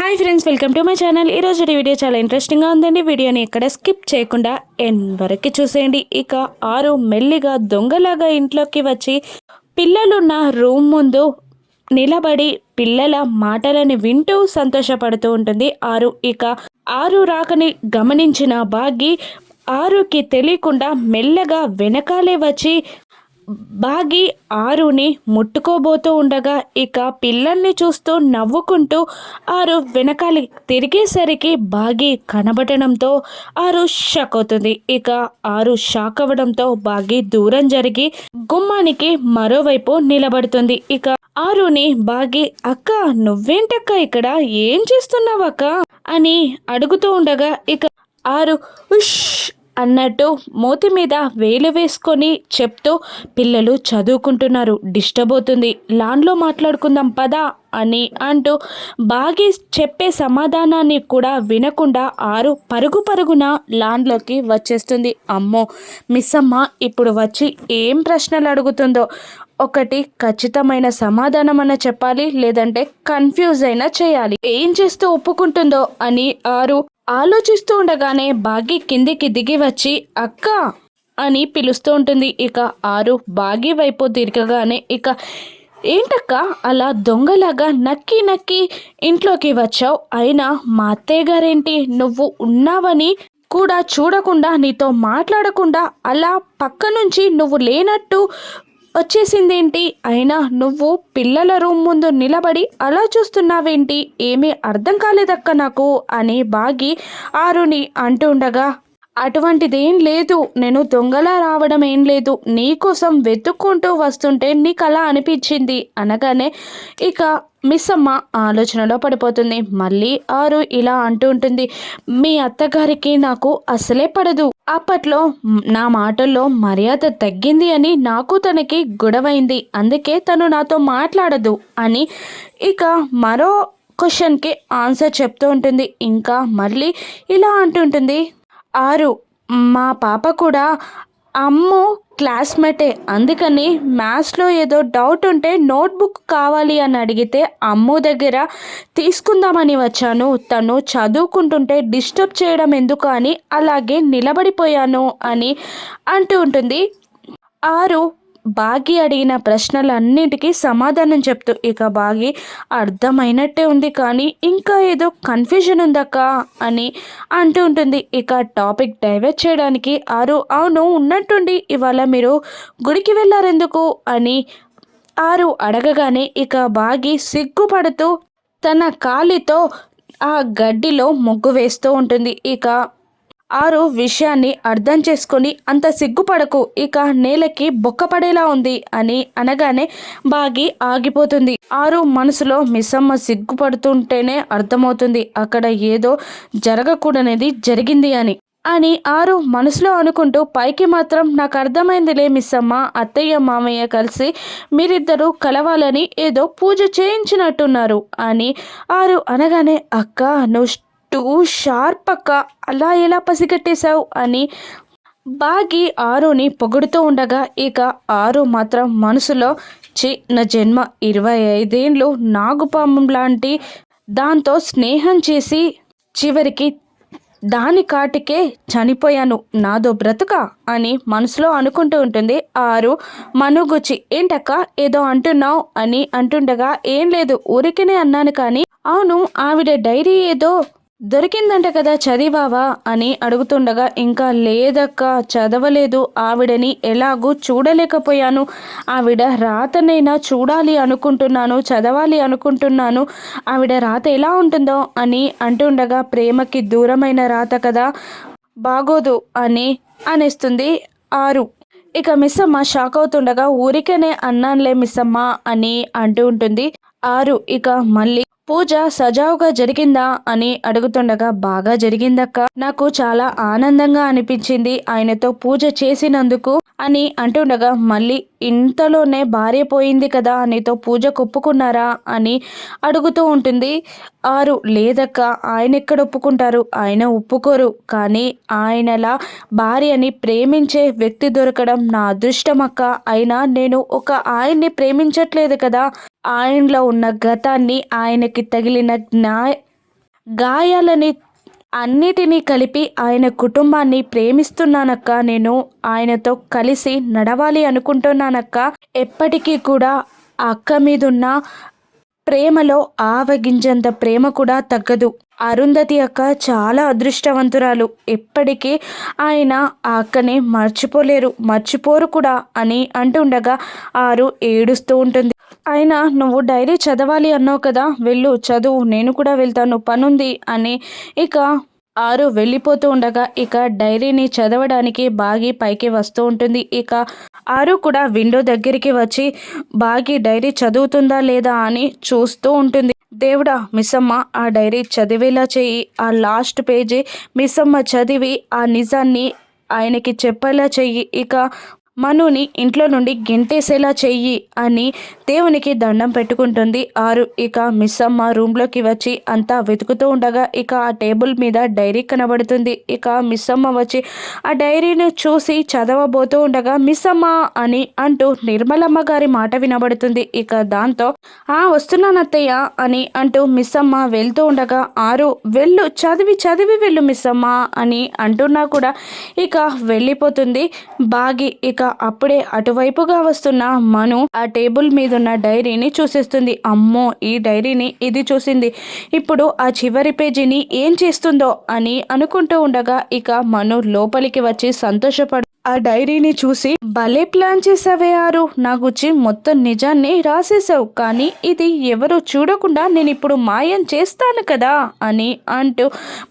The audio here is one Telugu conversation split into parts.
Hi friends, welcome to my channel. ఈరోజు వీడియో చాలా ఇంట్రెస్టింగ్గా ఉందండి. వీడియోని ఎక్కడ స్కిప్ చేయకుండా ఎండ్ వరకు చూసేయండి. ఇక ఆరు మెల్లిగా దొంగలాగా ఇంట్లోకి వచ్చి పిల్లలున్న రూమ్ ముందు నిలబడి పిల్లల మాటలని వింటూ సంతోషపడుతూ ఉంటుంది ఆరు రాకని గమనించిన బాగి ఆరుకి తెలియకుండా మెల్లగా వెనకాలే వచ్చి బాగి ఆరుని ముట్టుకోబోతూ ఉండగా పిల్లల్ని చూస్తూ నవ్వుకుంటూ ఆరు వెనకాలి తిరిగేసరికి బాగి కనబడడంతో ఆరు షాక్ అవుతుంది. ఆరు షాక్ అవ్వడంతో బాగి దూరం జరిగి గుమ్మానికి మరోవైపు నిలబడుతుంది. ఆరుని బాగి అక్క నువ్వేంటక్క ఇక్కడ ఏం చేస్తున్నావక్క అని అడుగుతూ ఉండగా ఆరు ఉష్ అన్నట్టు మూతి మీద వేలు వేసుకొని చెప్తూ పిల్లలు చదువుకుంటున్నారు, డిస్టర్బ్ అవుతుంది, లాన్లో మాట్లాడుకుందాం పదా అని అంటూ బాగి చెప్పే సమాధానాన్ని కూడా వినకుండా ఆరు పరుగున లాన్లోకి వచ్చేస్తుంది. అమ్మో, మిస్ అమ్మ ఇప్పుడు వచ్చి ఏం ప్రశ్నలు అడుగుతుందో, ఒకటి ఖచ్చితమైన సమాధానం అన్న చెప్పాలి, లేదంటే కన్ఫ్యూజ్ అయినా చేయాలి, ఏం చేస్తూ ఒప్పుకుంటుందో అని ఆరు ఆలోచిస్తూ ఉండగానే బాగి కిందికి దిగి వచ్చి అక్క అని పిలుస్తూ ఉంటుంది. ఆరు బాగి వైపు తిరగగానే ఏంటక్క అలా దొంగలాగా నక్కి ఇంట్లోకి వచ్చావు, అయినా మా అత్తయ్య గారేంటి నువ్వు ఉన్నావని కూడా చూడకుండా నీతో మాట్లాడకుండా అలా పక్క నుంచి నువ్వు లేనట్టు వచ్చేసిందేంటి, అయినా నువ్వు పిల్లల రూమ్ ముందు నిలబడి అలా చూస్తున్నావేంటి, ఏమీ అర్థం కాలేదక్క నాకు అని బాగి ఆరుని అంటూ ఉండగా అటువంటిదేం లేదు, నేను దొంగలా రావడం ఏం లేదు, నీకోసం వెతుక్కుంటూ వస్తుంటే నీకు అలా అనిపించింది అనగానే మిస్ అమ్మ ఆలోచనలో పడిపోతుంది. మళ్ళీ ఆరు ఇలా అంటూ ఉంటుంది, మీ అత్తగారికి నాకు అసలే పడదు, అప్పట్లో నా మాటల్లో మర్యాద తగ్గింది అని నాకు తనకి గొడవైంది, అందుకే తను నాతో మాట్లాడదు అని మరో క్వశ్చన్కి ఆన్సర్ చెప్తూ ఉంటుంది. ఇంకా మళ్ళీ ఇలా అంటుంటుంది, ఆరు మా పాప కూడా అమ్ము క్లాస్మేటే, అందుకని మ్యాథ్స్లో ఏదో డౌట్ ఉంటే నోట్బుక్ కావాలి అని అడిగితే అమ్ము దగ్గర తీసుకుందామని వచ్చాను, తను చదువుకుంటుంటే డిస్టర్బ్ చేయడం ఎందుకు అని అలాగే నిలబడిపోయాను అని అంటూ ఉంటుంది. ఆరు బాగి అడిగిన ప్రశ్నలన్నిటికీ సమాధానం చెప్తూ బాగి అర్థమైనట్టే ఉంది కానీ ఇంకా ఏదో కన్ఫ్యూజన్ ఉందక్క అని అంటూ ఉంటుంది. టాపిక్ డైవర్ట్ చేయడానికి ఆరు అవును ఉన్నట్టుండి ఇవాళ మీరు గుడికి వెళ్ళారెందుకు అని ఆరు అడగగానే బాగి సిగ్గుపడుతూ తన కాలితో ఆ గడ్డిలో ముగ్గు వేస్తూ ఉంటుంది. ఆరు విషయాన్ని అర్థం చేసుకొని అంత సిగ్గుపడకు, నేలకి బొక్కపడేలా ఉంది అని అనగానే బాగి ఆగిపోతుంది. ఆరు మనసులో మిస్సమ్మ సిగ్గుపడుతుంటేనే అర్థమవుతుంది అక్కడ ఏదో జరగకూడనిది జరిగింది అని ఆరు మనసులో అనుకుంటూ పైకి మాత్రం నాకు అర్థమైందిలే మిస్సమ్మ, అత్తయ్య మామయ్య కలిసి మీరిద్దరూ కలవాలని ఏదో పూజ చేయించినట్టున్నారు అని ఆరు అనగానే అక్క నువ్వు టూ షార్ప్ అక్క, అలా ఎలా పసిగట్టేశావు అని బాగి ఆరుని పొగుడుతూ ఉండగా ఆరు మాత్రం మనసులో నా జన్మ 25 ఏండ్లు నాగుపాము లాంటి దాంతో స్నేహం చేసి చివరికి దాని కాటికే చనిపోయాను, నాదో బ్రతుక అని మనసులో అనుకుంటూ ఉంటుంది. ఆరు మనుగుచి ఏంటక్క ఏదో అంటున్నావు అని అంటుండగా ఏం లేదు ఊరికనే అన్నాను కానీ అవును ఆవిడ డైరీ ఏదో దొరికిందంట కదా చదివావా అని అడుగుతుండగా ఇంకా లేదక్క చదవలేదు, ఆవిడని ఎలాగూ చూడలేకపోయాను, ఆవిడ రాతనైనా చూడాలి అనుకుంటున్నాను, చదవాలి అనుకుంటున్నాను, ఆవిడ రాత ఎలా ఉంటుందో అని అంటుండగా ప్రేమకి దూరమైన రాత కదా బాగోదు అని అనేస్తుంది ఆరు. మిస్సమ్మ షాక్ అవుతుండగా ఊరికనే అన్నానులే మిస్సమ్మ అని అంటూ ఉంటుంది. ఆరు మళ్ళీ పూజ సజావుగా జరిగిందా అని అడుగుతుండగా బాగా జరిగిందక్క, నాకు చాలా ఆనందంగా అనిపించింది ఆయనతో పూజ చేసినందుకు అని అంటుండగా మళ్ళీ ఇంతలోనే భార్య పోయింది కదా నీతో పూజ ఒప్పుకున్నారా అని అడుగుతూ ఉంటుంది. ఆరు లేదక్క ఆయన ఎక్కడ ఒప్పుకుంటారు, ఆయన ఒప్పుకోరు, కానీ ఆయనలా భార్యని ప్రేమించే వ్యక్తి దొరకడం నా అదృష్టం అక్క, అయినా నేను ఒక ఆయన్ని ప్రేమించట్లేదు కదా, ఆయనలో ఉన్న గతాన్ని ఆయనకి తగిలిన గాయాలని అన్నిటినీ కలిపి ఆయన కుటుంబాన్ని ప్రేమిస్తున్నానక్క. నేను ఆయనతో కలిసి నడవాలి అనుకుంటున్నానక్క. ఎప్పటికీ కూడా ఆ అక్క మీదున్న ప్రేమలో ఆవగింజంత ప్రేమ కూడా తగ్గదు. అరుంధతి అక్క చాలా అదృష్టవంతురాలు. ఎప్పటికీ ఆయన ఆ అక్కని మర్చిపోరు కూడా అని అంటుండగా ఆరు ఏడుస్తూ ఉంటుంది. అయినా నువ్వు డైరీ చదవాలి అన్నావు కదా, వెళ్ళు చదువు, నేను కూడా వెళ్తాను, పనుంది అని ఇక ఆరు వెళ్ళిపోతూ ఉండగా ఇక డైరీని చదవడానికి బాగి పైకి వస్తూ ఉంటుంది. ఇక ఆరు కూడా విండో దగ్గరికి వచ్చి బాగి డైరీ చదువుతుందా లేదా అని చూస్తూ ఉంటుంది. దేవుడా, మిస్సమ్మ ఆ డైరీ చదివేలా చెయ్యి, ఆ లాస్ట్ పేజీ మిస్సమ్మ చదివి ఆ నిజాన్ని ఆయనకి చెప్పేలా చెయ్యి, ఇక మనుని ఇంట్లో నుండి గెంటేసేలా చెయ్యి అని దేవునికి దండం పెట్టుకుంటుంది ఆరు. ఇక మిస్సమ్మ రూమ్లోకి వచ్చి అంతా వెతుకుతూ ఉండగా ఇక ఆ టేబుల్ మీద డైరీ కనబడుతుంది. ఇక మిస్సమ్మ వచ్చి ఆ డైరీని చూసి చదవబోతూ ఉండగా మిస్సమ్మ అని అంటూ నిర్మలమ్మ గారి మాట వినబడుతుంది. ఇక దాంతో వస్తున్నానత్తయ్య అని అంటూ మిస్సమ్మ వెళ్తూ ఉండగా ఆరు వెళ్ళు, చదివి వెళ్ళు మిస్సమ్మ అని అంటున్నా కూడా ఇక వెళ్ళిపోతుంది బాగి. ఇక అప్పుడే అటువైపుగా వస్తున్న మను ఆ టేబుల్ మీద ఉన్న డైరీని చూసేస్తుంది. అమ్మో, ఈ డైరీని ఇది చూసింది, ఇప్పుడు ఆ చివరి పేజీని ఏం చేస్తుందో అని అనుకుంటూ ఉండగా ఇక మను లోపలికి వచ్చి సంతోషపడు ఆ డైరీని చూసి భలే ప్లాన్ చేసావే ఆరు, నా గురించి మొత్తం నిజాన్ని రాసేసావు, కానీ ఇది ఎవరు చూడకుండా నేను ఇప్పుడు మాయం చేస్తాను కదా అని అంటూ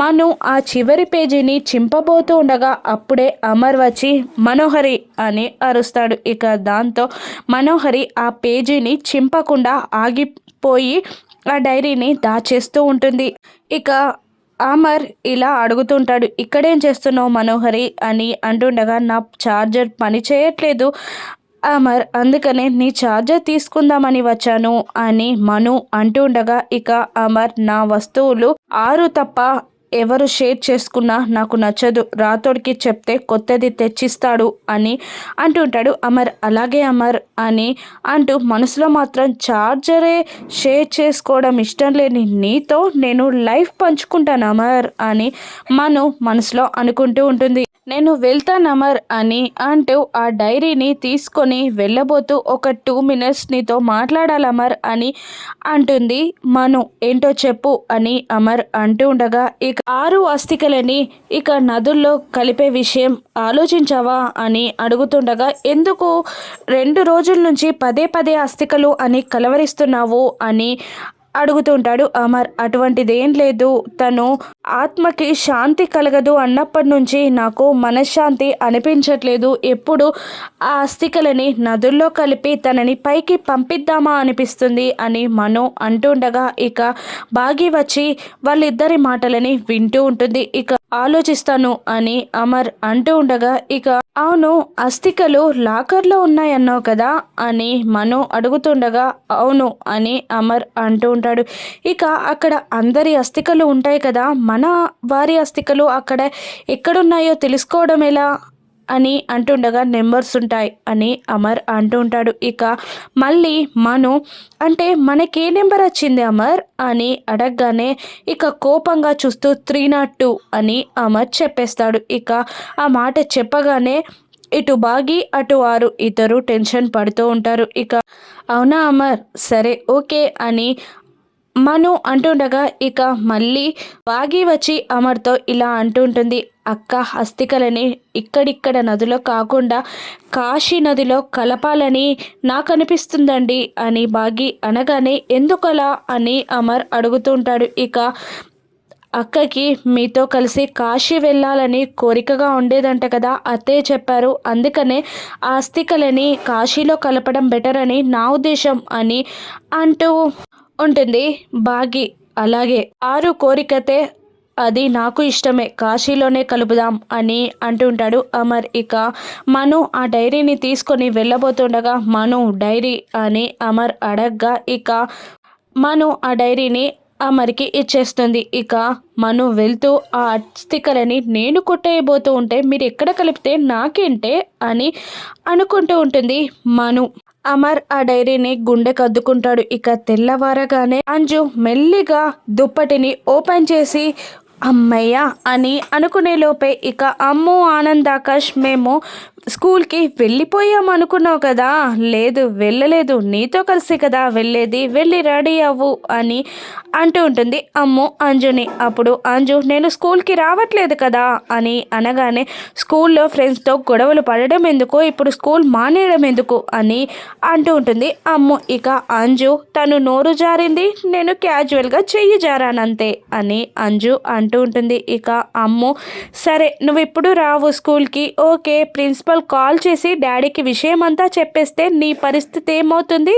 మను ఆ చివరి పేజీని చింపబోతూ ఉండగా అప్పుడే అమర్ వచ్చి మనోహరి అని అరుస్తాడు. ఇక దాంతో మనోహరి ఆ పేజీని చింపకుండా ఆగిపోయి ఆ డైరీని దాచేస్తూ ఉంటుంది. ఇక అమర్ ఇలా అడుగుతుంటాడు, ఇక్కడేం చేస్తున్నావు మనోహరి అని అంటుండగా నా ఛార్జర్ పని చేయట్లేదు అమర్, అందుకనే నీ ఛార్జర్ తీసుకుందామని వచ్చాను అని మను అంటూ ఉండగా ఇక అమర్ నా వస్తువులు ఆరు తప్ప ఎవరు షేర్ చేసుకున్నా నాకు నచ్చదు, రాతోడికి చెప్తే కొత్తది తెచ్చిస్తాడు అని అంటుంటాడు అమర్. అలాగే అమర్ అని అంటూ మనసులో మాత్రం ఛార్జరే షేర్ చేసుకోవడం ఇష్టం లేని నీతో నేను లైఫ్ పంచుకుంటాను అమర్ అని మను మనసులో అనుకుంటూ ఉంటుంది. నేను వెళ్తాను అమర్ అని అంటూ ఆ డైరీని తీసుకొని వెళ్ళబోతూ ఒక 2 minutes నీతో మాట్లాడాలి అమర్ అని అంటుంది మను. ఏంటో చెప్పు అని అమర్ అంటూ ఉండగా ఇక ఆరు అస్థికలని ఇక నదుల్లో కలిపే విషయం ఆలోచించావా అని అడుగుతుండగా ఎందుకు 2 రోజుల నుంచి పదే అస్థికలు అని కలవరిస్తున్నావు అని అడుగుతుంటాడు అమర్. అటువంటిదేం లేదు, తను ఆత్మకి శాంతి కలగదు అన్నప్పటి నుంచి నాకు మనశ్శాంతి అనిపించట్లేదు, ఎప్పుడు ఆ అస్థికలని నదుల్లో కలిపి తనని పైకి పంపిద్దామా అనిపిస్తుంది అని మను అంటుండగా ఇక బాగి వచ్చి వాళ్ళిద్దరి మాటలని వింటూ ఉంటుంది. ఇక ఆలోచిస్తాను అని అమర్ అంటూ ఉండగా ఇక అవును, అస్థికలు లాకర్లో ఉన్నాయన్నావు కదా అని మను అడుగుతుండగా అవును అని అమర్ అంటూ ఉంటాడు. ఇక అక్కడ అందరి అస్థికలు ఉంటాయి కదా, మన వారి అస్థికలు అక్కడ ఎక్కడున్నాయో తెలుసుకోవడం ఎలా అని అంటుండగా నెంబర్స్ ఉంటాయి అని అమర్ అంటూ ఉంటాడు. ఇక మళ్ళీ మను అంటే మనకే నెంబర్ వచ్చింది అమర్ అని అడగగానే ఇక కోపంగా చూస్తూ 302 అని అమర్ చెప్పేస్తాడు. ఇక ఆ మాట చెప్పగానే ఇటు బాగి అటు ఆరు ఇద్దరు టెన్షన్ పడుతూ ఉంటారు. ఇక అవునా అమర్, సరే ఓకే అని మను అంటుండగా ఇక మళ్ళీ బాగి వచ్చి అమర్తో ఇలా అంటుంటుంది, అక్క అస్థికలని ఇక్కడిక్కడ నదిలో కాకుండా కాశీ నదిలో కలపాలని నాకు అనిపిస్తుందండి అని బాగి అనగానే ఎందుకలా అని అమర్ అడుగుతుంటాడు. ఇక అక్కకి మీతో కలిసి కాశీ వెళ్ళాలని కోరికగా ఉండేదంట కదా, అత్తయ్య చెప్పారు, అందుకనే ఆ అస్థికలని కాశీలో కలపడం బెటర్ అని నా ఉద్దేశం అని అంటూ ఉంటుంది బాగి. అలాగే ఆరు కోరికతే, అది నాకు ఇష్టమే, కాశీలోనే కలుపుదాం అని అంటుంటాడు అమర్. ఇక మను ఆ డైరీని తీసుకొని వెళ్ళబోతుండగా మను డైరీ అని అమర్ అడగ్గా ఇక మను ఆ డైరీని అమర్కి ఇచ్చేస్తుంది. ఇక మను వెళ్తూ ఆ అస్థికలని నేను కొట్టేయబోతూ ఉంటే మీరు ఎక్కడ కలిపితే నాకేంటే అని అనుకుంటూ ఉంటుంది మను. అమర్ ఆ డైరీని గుండెకద్దుకుంటాడు. ఇక తెల్లవారగానే అంజు మెల్లిగా దుప్పటిని ఓపెన్ చేసి అమ్మయ్య అని అనుకునే లోపే ఇక అమ్మో ఆనంద్ ఆకాష్ మేము స్కూల్కి వెళ్ళిపోయాం అనుకున్నావు కదా, లేదు వెళ్ళలేదు, నీతో కలిసి కదా వెళ్ళేది, వెళ్ళి రెడీ అవ్వు అని అంటూ ఉంటుంది అమ్మో అంజుని. అప్పుడు అంజు నేను స్కూల్కి రావట్లేదు కదా అని అనగానే స్కూల్లో ఫ్రెండ్స్తో గొడవలు పడడం ఎందుకు, ఇప్పుడు స్కూల్ మానేయడం ఎందుకు అని అంటూ ఉంటుంది అమ్ము. ఇక అంజు తను నోరు జారింది, నేను క్యాజువల్గా చెయ్యి జారానంతే అని అంజు అంటూ ఉంటుంది. ఇక అమ్ము సరే నువ్వు ఇప్పుడు రావు స్కూల్కి, ఓకే ప్రిన్సిపల్ కాల్ చేసి డాడీకి విషయం అంతా చెప్పేస్తే నీ పరిస్థితి ఏమవుతుంది,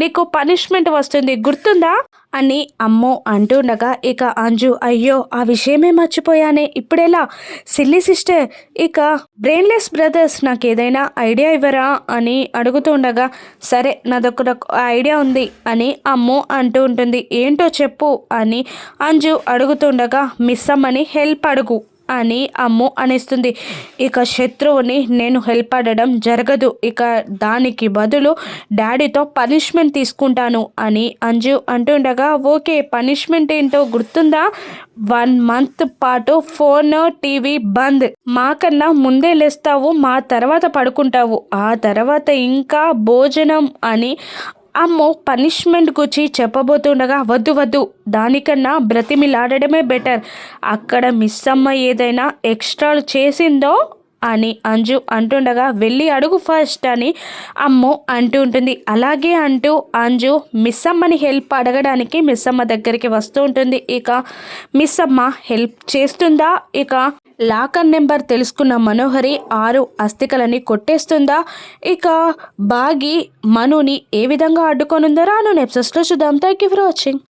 నీకు పనిష్మెంట్ వస్తుంది గుర్తుందా అని అమ్మో అంటుండగా ఇక అంజు అయ్యో ఆ విషయమే మర్చిపోయానే, ఇప్పుడెలా సిల్లీ సిస్టర్, ఇక బ్రెయిన్లెస్ బ్రదర్స్ నాకు ఏదైనా ఐడియా ఇవ్వరా అని అడుగుతుండగా సరే నాదొక ఐడియా ఉంది అని అమ్మో అంటూ ఉంటుంది. ఏంటో చెప్పు అని అంజు అడుగుతుండగా మిస్ అమ్మని హెల్ప్ అడుగు అని అమ్ము అనేస్తుంది. ఇక శత్రువుని నేను హెల్ప్ అడగడం జరగదు, ఇక దానికి బదులు డాడీతో పనిష్మెంట్ తీసుకుంటాను అని అంజు అంటుండగా ఓకే పనిష్మెంట్ ఏంటో గుర్తుందా, 1 month పాటు ఫోన్ టీవీ బంద్, మాకన్నా ముందే లేస్తావు, మా తర్వాత పడుకుంటావు, ఆ తర్వాత ఇంకా భోజనం అని అమ్మో పనిష్మెంట్ గురించి చెప్పబోతుండగా వద్దు వద్దు దానికన్నా బ్రతిమిలాడడమే బెటర్, అక్కడ మిస్ అమ్మ ఏదైనా ఎక్స్ట్రాలు చేసిందో అని అంజు అంటుండగా వెళ్ళి అడుగు ఫస్ట్ అని అమ్మో అంటూ ఉంటుంది. అలాగే అంటూ అంజు మిస్ అమ్మని హెల్ప్ అడగడానికి మిస్ అమ్మ దగ్గరికి వస్తూ ఉంటుంది. ఇక మిస్ అమ్మ హెల్ప్ చేస్తుందా, ఇక లాకర్ నెంబర్ తెలుసుకున్న మనోహరి 6 అస్థికలని కొట్టేస్తుందా, ఇక బాగి మనుని ఏ విధంగా అడ్డుకొనుందో రాను ఎపిసోడ్స్లో చూద్దాం. Thank you for watching.